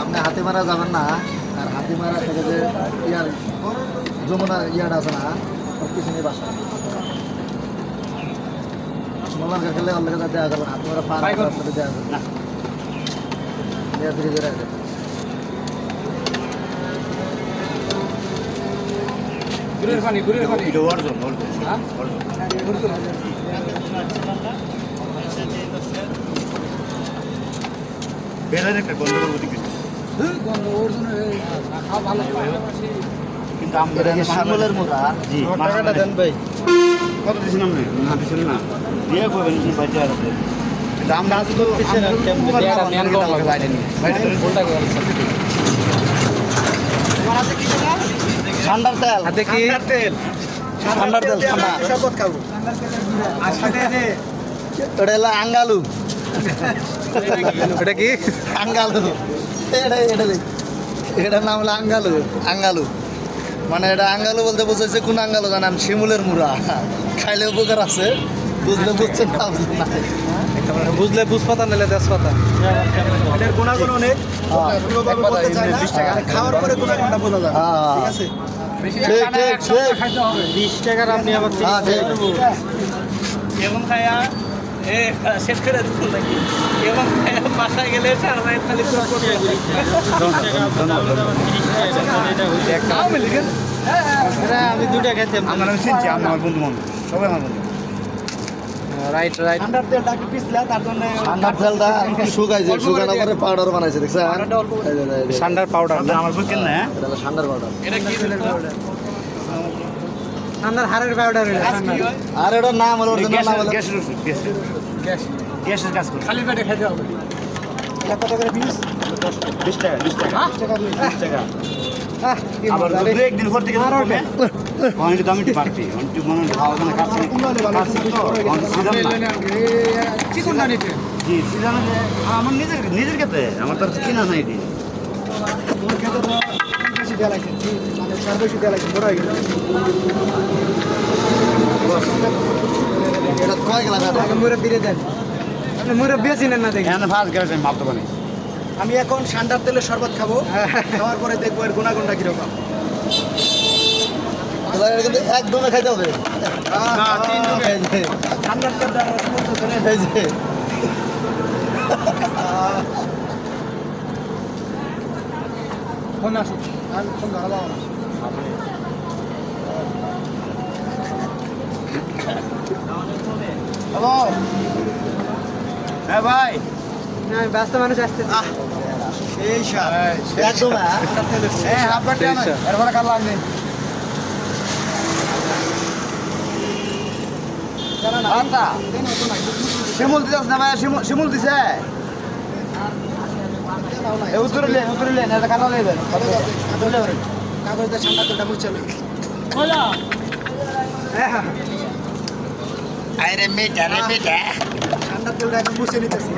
আপনি হাতি মারা যাবেন না, আর হাতি মারা থেকে যে ইয়ার যমুনা ইয়াটা আছে না, ওর পিছনে বাসা মোলার খেলে ওর লেগে দেওয়া যাবে না, হাতি মারা পার দেওয়া যাবে না, ধীরে ধীরে আছে। বেলার একটা গন্ধ করবো দিকে কিন্তু আমরা শিমুলের মোড়া জি টাকাটা দেন ভাই, কত দিয়েছিলাম না দিয়েছিল না দিয়ে করবেন কি বাইরে আছে কিন্তু আমরা আজ তো ঠান্ডার তেল হাতে কি ঠান্ডার তেল ঠান্ডা শরবত খাবো ওটা হলো আঙ্গালু, এটা কি আঙ্গালু এটার নাম হলো আঙ্গালু। আঙ্গালু মানে এটা আঙ্গালু বলতে বোঝাচ্ছে কোন আঙ্গালু জানান? শিমুলের মুড়া, খাইলে উপকার আছে, বুঝলে বুঝছেন না বুঝলেন না, বুঝলে বুঝপাতা নিলে তেজপাতা এটার গুণাগুণ অনেক, পুরোভাবে বলতে চাই না, খাওয়ার পরে গুণাগুণটা বোঝা যায়, ঠিক আছে? ঠিক ঠিক ঠিক 20 টাকার আপনি আবার হ্যাঁ ঠিক এবং খায়া শেষ করে দিতে লাগি, এবং বাসায় গেলে সারাদিন খালি আমি 2 টাকা খেতে আমরা আমি চিনছি আমার বন্ধু বান্ধব সবাই আমার বন্ধু রাইট রাইট ঠান্ডার তেলটা কি পিছলা তার জন্য ঠান্ডার তেলটা শুকাইছে, শুকানোর পরে পাউডার বানাইছে দেখছেন? ঠান্ডার পাউডার আমার বুঝছেন না এটা হলো ঠান্ডার পাউডার। এটা কি ঠান্ডার হাড়ের পাউডার আর এটার নাম হলো অরিজিনাল নাম হলো গ্যাসের ওষুধ গ্যাসের কাজ করে খালি পেটে খেতে হবে। কত করে পিস? 20 টাকা 20 টাকা 20 টাকা আবার দু একদিন ঘর থেকে অনেক দাম একটু বাড়তি অনেক মনে খাওয়া দাওয়া কাছে চিকন না নিতে জি সিজন আমার নিজের ক্ষেত্রে আমার তো কিনা নাই এটি তোমার খেতে তো বেশি দেওয়া লাগে, মানে সার বেশি দেওয়া লাগে, বড় হয়ে গেছে। এটা কয় গেলা আগে মুরব্বি দেন, আপনি মুরব্বি আছেন না দেখি এখানে ফার্স্ট গেছে মাপ তো বানাই আমি এখন ঠান্ডার তেলের শরবত খাবো, খাওয়ার পরে দেখবো এর গুণাগুণটা কিরকম। এটা কিন্তু একদমই খাইতে হবে, ঠান্ডার তেলটা এই যে ফোন আসুক, আমি ফোন ধরাবো না। হ্যালো হ্যাঁ ভাই ব্যস্ত মানুষ আসতেছে এই সার একদম হ্যাঁ আপনার এরপরে কাল লাগবে শিমুল দিতেছ না ভাই শিমুল দিছে উতরলেন এটা কাটা নেবেন কাগজটা ঠান্ডার তেলটা মুছে নেই। আরে মেটা রে মেটা ঠান্ডার তেলটা এখন মুছে নিতেছি।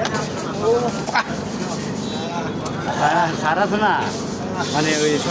সারা আছে না মানে ওই